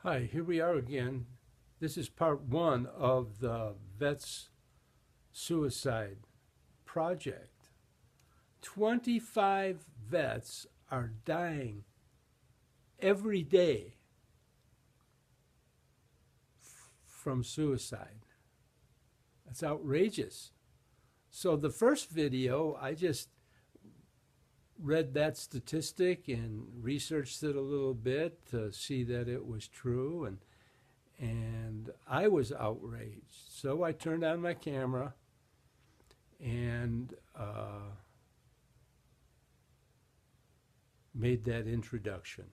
Hi, here we are again. This is part one of the Vets Suicide Project. 25 vets are dying every day from suicide. That's outrageous. So, the first video, I just read that statistic and researched it a little bit to see that it was true, and I was outraged. So I turned on my camera and made that introduction.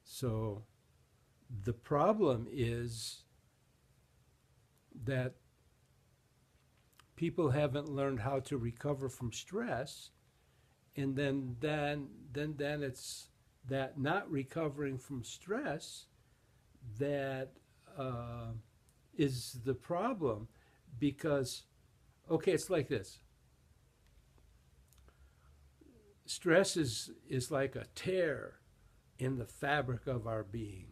So the problem is that people haven't learned how to recover from stress, and then it's that not recovering from stress that is the problem. Because, okay, it's like this: stress is like a tear in the fabric of our being,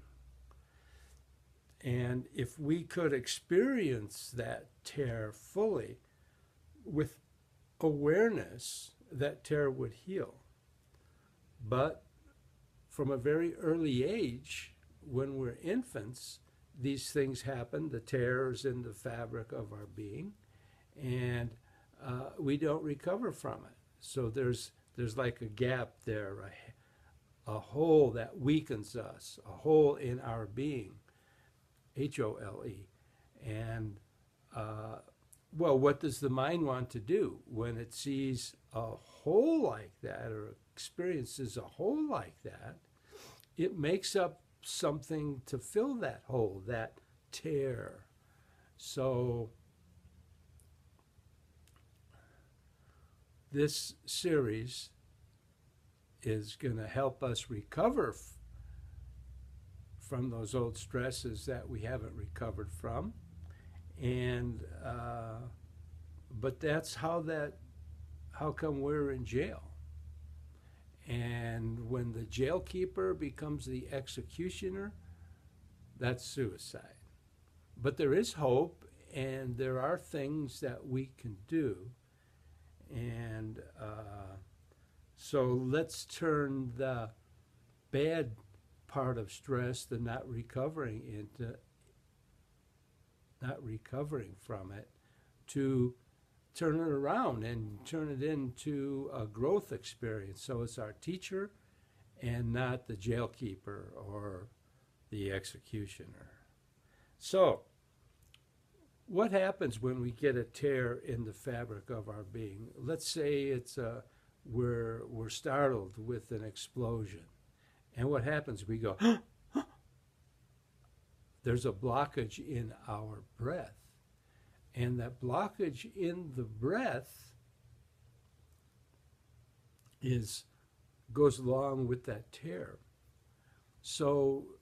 and if we could experience that tear fully with awareness, that tear would heal. But from a very early age, when we're infants, these things happen, the tears in the fabric of our being, and we don't recover from it. So there's like a gap there, a hole that weakens us, a hole in our being, HOLE. And well, what does the mind want to do when it sees a hole like that or experiences a hole like that? It makes up something to fill that hole, that tear. So this series is going to help us recover from those old stresses that we haven't recovered from. And but that's how come we're in jail. And when the jailkeeper becomes the executioner, that's suicide. But there is hope, and there are things that we can do. And so let's turn the bad part of stress, the not recovering, into not recovering from it, to turn it around and turn it into a growth experience. So it's our teacher and not the jailkeeper or the executioner. So what happens when we get a tear in the fabric of our being? Let's say we're startled with an explosion. And what happens? We go, there's a blockage in our breath. And that blockage in the breath goes along with that tear. So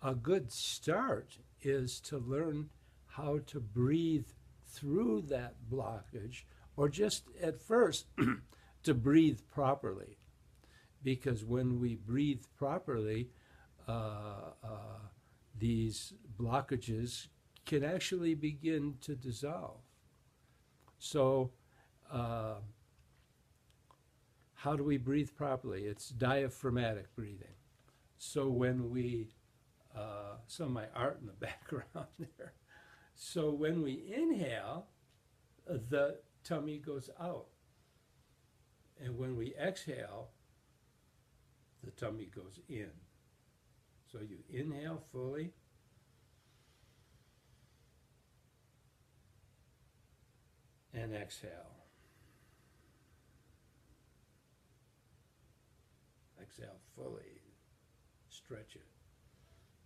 a good start is to learn how to breathe through that blockage, or just at first to breathe properly. Because when we breathe properly, these blockages can actually begin to dissolve. So how do we breathe properly? It's diaphragmatic breathing. So when we, some of my art in the background there. So when we inhale, the tummy goes out. And when we exhale, the tummy goes in. So you inhale fully. And exhale. Exhale fully. Stretch it.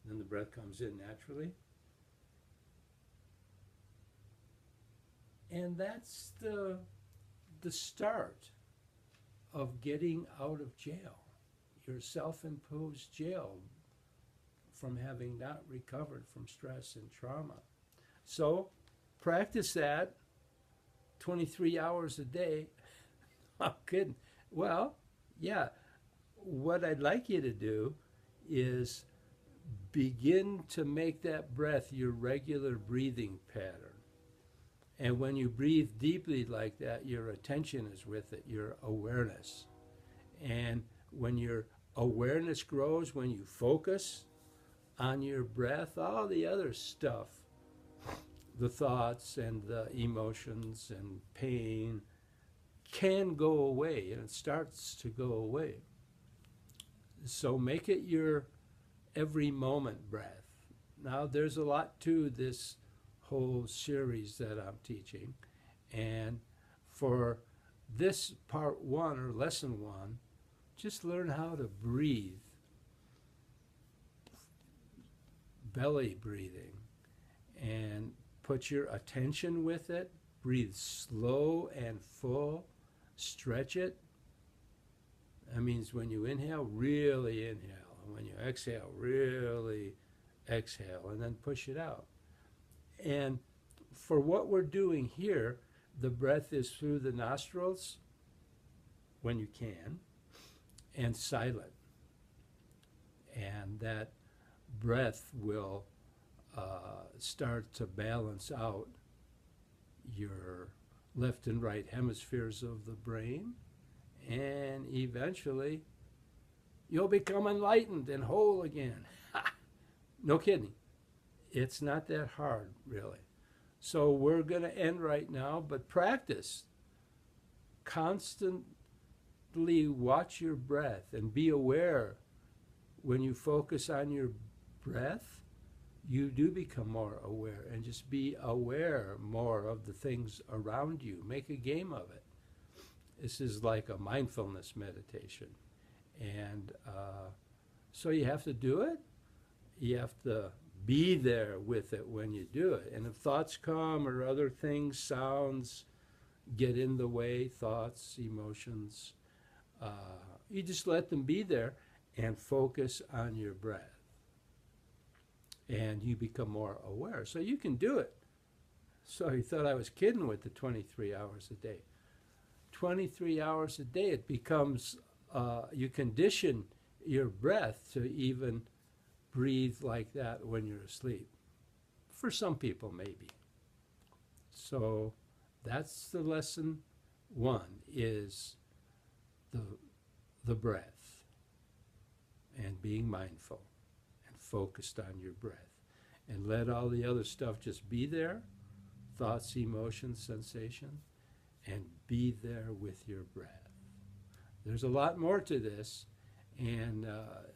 Then the breath comes in naturally. And that's the start of getting out of jail, your self-imposed jail, from having not recovered from stress and trauma. So practice that 23 hours a day. I'm kidding. Well, yeah, what I'd like you to do is begin to make that breath your regular breathing pattern. And when you breathe deeply like that, your attention is with it, your awareness. And when your awareness grows, when you focus on your breath, all the other stuff, the thoughts and the emotions and pain, can go away, and it starts to go away. So make it your every moment breath. Now, there's a lot to this whole series that I'm teaching, and for this part one or lesson one, just learn how to breathe, belly breathing, and put your attention with it. Breathe slow and full. Stretch it. That means when you inhale, really inhale. And when you exhale, really exhale. And then push it out. And for what we're doing here, the breath is through the nostrils when you can, and silent. And that breath will start to balance out your left and right hemispheres of the brain, and eventually you'll become enlightened and whole again. No kidding. It's not that hard, really. So we're going to end right now, but practice. Constantly watch your breath and be aware. When you focus on your breath, you do become more aware, and just be aware more of the things around you. Make a game of it. This is like a mindfulness meditation. And so you have to do it. You have to be there with it when you do it. And if thoughts come or other things, sounds get in the way, thoughts, emotions, you just let them be there and focus on your breath. And you become more aware. So you can do it. So you thought I was kidding with the 23 hours a day. 23 hours a day, it becomes, you condition your breath to even breathe like that when you're asleep. For some people, maybe. So that's the lesson one, is the breath and being mindful and focused on your breath. And let all the other stuff just be there, thoughts, emotions, sensations, and be there with your breath. There's a lot more to this, and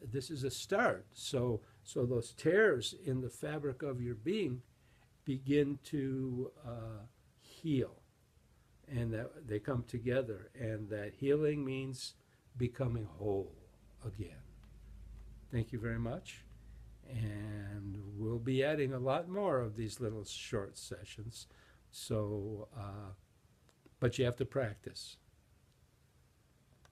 this is a start. So those tears in the fabric of your being begin to heal, and that they come together, and that healing means becoming whole again. Thank you very much. And we'll be adding a lot more of these little short sessions. So, but you have to practice.